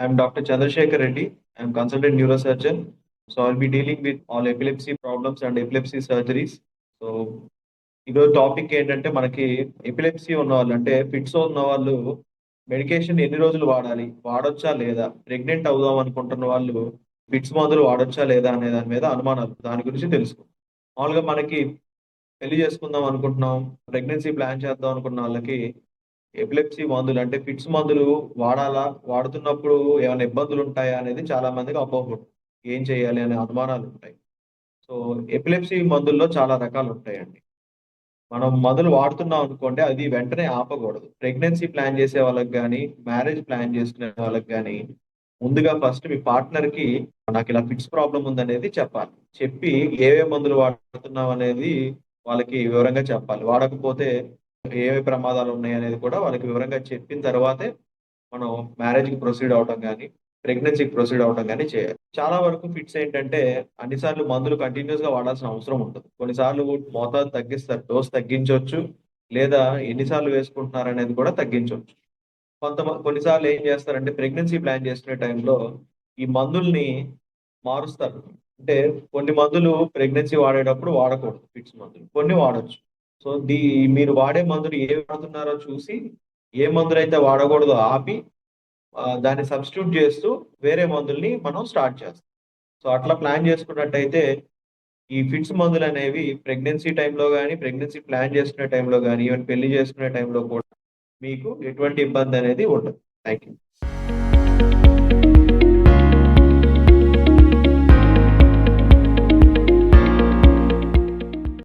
I'm Dr. Chandrasekhar Reddy. I'm consultant neurosurgeon. So I'll be dealing with all epilepsy problems and epilepsy surgeries. So ఈరోజు topic ఏంటంటే మనకి epilepsy ఉన్న వాళ్ళు అంటే fits ఉన్న వాళ్ళు మెడికేషన్ ఎన్ని రోజులు వాడాలి, వాడొచ్చా లేదా, ప్రెగ్నెంట్ అవుదాం అనుకుంటున్న వాళ్ళు ఫిట్స్ మందులు వాడొచ్చా లేదా అనే దాని మీద అనుమానాలు, దాని గురించి తెలుసుకుందాం. మామూలుగా మనకి పెళ్లి చేసుకుందాం అనుకుంటున్నాం, ప్రెగ్నెన్సీ ప్లాన్ చేద్దాం అనుకున్న వాళ్ళకి ఎపిలెప్సీ మందులు అంటే ఫిట్స్ మందులు వాడాలా, వాడుతున్నప్పుడు ఏమైనా ఇబ్బందులు ఉంటాయా అనేది చాలా మందికి అపోహ ఉంటుంది. ఏం చేయాలి అనే అనుమానాలు ఉంటాయి. సో ఎపిలెప్సీ మందుల్లో చాలా రకాలు ఉంటాయండి. మనం మందులు వాడుతున్నాం అనుకోండి, అది వెంటనే ఆపకూడదు. ప్రెగ్నెన్సీ ప్లాన్ చేసే వాళ్ళకి కానీ, మ్యారేజ్ ప్లాన్ చేసుకునే వాళ్ళకి కానీ ముందుగా ఫస్ట్ మీ పార్ట్నర్ కి నాకు ఇలా ఫిట్స్ ప్రాబ్లం ఉందనేది చెప్పాలి. చెప్పి ఏవే మందులు వాడుతున్నాం అనేది వాళ్ళకి వివరంగా చెప్పాలి. వాడకపోతే ఏవే ప్రమాదాలు ఉన్నాయి అనేది కూడా వాళ్ళకి వివరంగా చెప్పిన తర్వాతే మనం మ్యారేజ్ కి ప్రొసీడ్ అవడం కానీ, ప్రెగ్నెన్సీకి ప్రొసీడ్ అవడం కానీ చేయాలి. చాలా వరకు ఫిట్స్ ఏంటంటే అన్నిసార్లు మందులు కంటిన్యూస్ గా వాడాల్సిన అవసరం ఉంటుంది. కొన్నిసార్లు మోతాదు తగ్గిస్తారు, డోస్ తగ్గించవచ్చు, లేదా ఎన్నిసార్లు వేసుకుంటున్నారు అనేది కూడా తగ్గించవచ్చు. కొన్నిసార్లు ఏం చేస్తారంటే ప్రెగ్నెన్సీ ప్లాన్ చేసుకునే టైంలో ఈ మందుల్ని మారుస్తారు. అంటే కొన్ని మందులు ప్రెగ్నెన్సీ వాడేటప్పుడు వాడకూడదు, ఫిట్స్ మందులు కొన్ని వాడొచ్చు. సో మీరు వాడే మందులు ఏ వాడుతున్నారో చూసి ఏ మందులైతే వాడకూడదో ఆపి దాన్ని సబ్స్టిట్యూట్ చేస్తూ వేరే మందుల్ని మనం స్టార్ట్ చేస్తాం. సో అట్లా ప్లాన్ చేసుకున్నట్టయితే ఈ ఫిట్స్ మందులు అనేవి ప్రెగ్నెన్సీ టైంలో కానీ, ప్రెగ్నెన్సీ ప్లాన్ చేసుకునే టైంలో కానీ, ఈవెన్ పెళ్లి చేసుకునే టైంలో కూడా మీకు ఎటువంటి ఇబ్బంది అనేది ఉండదు. Thank you.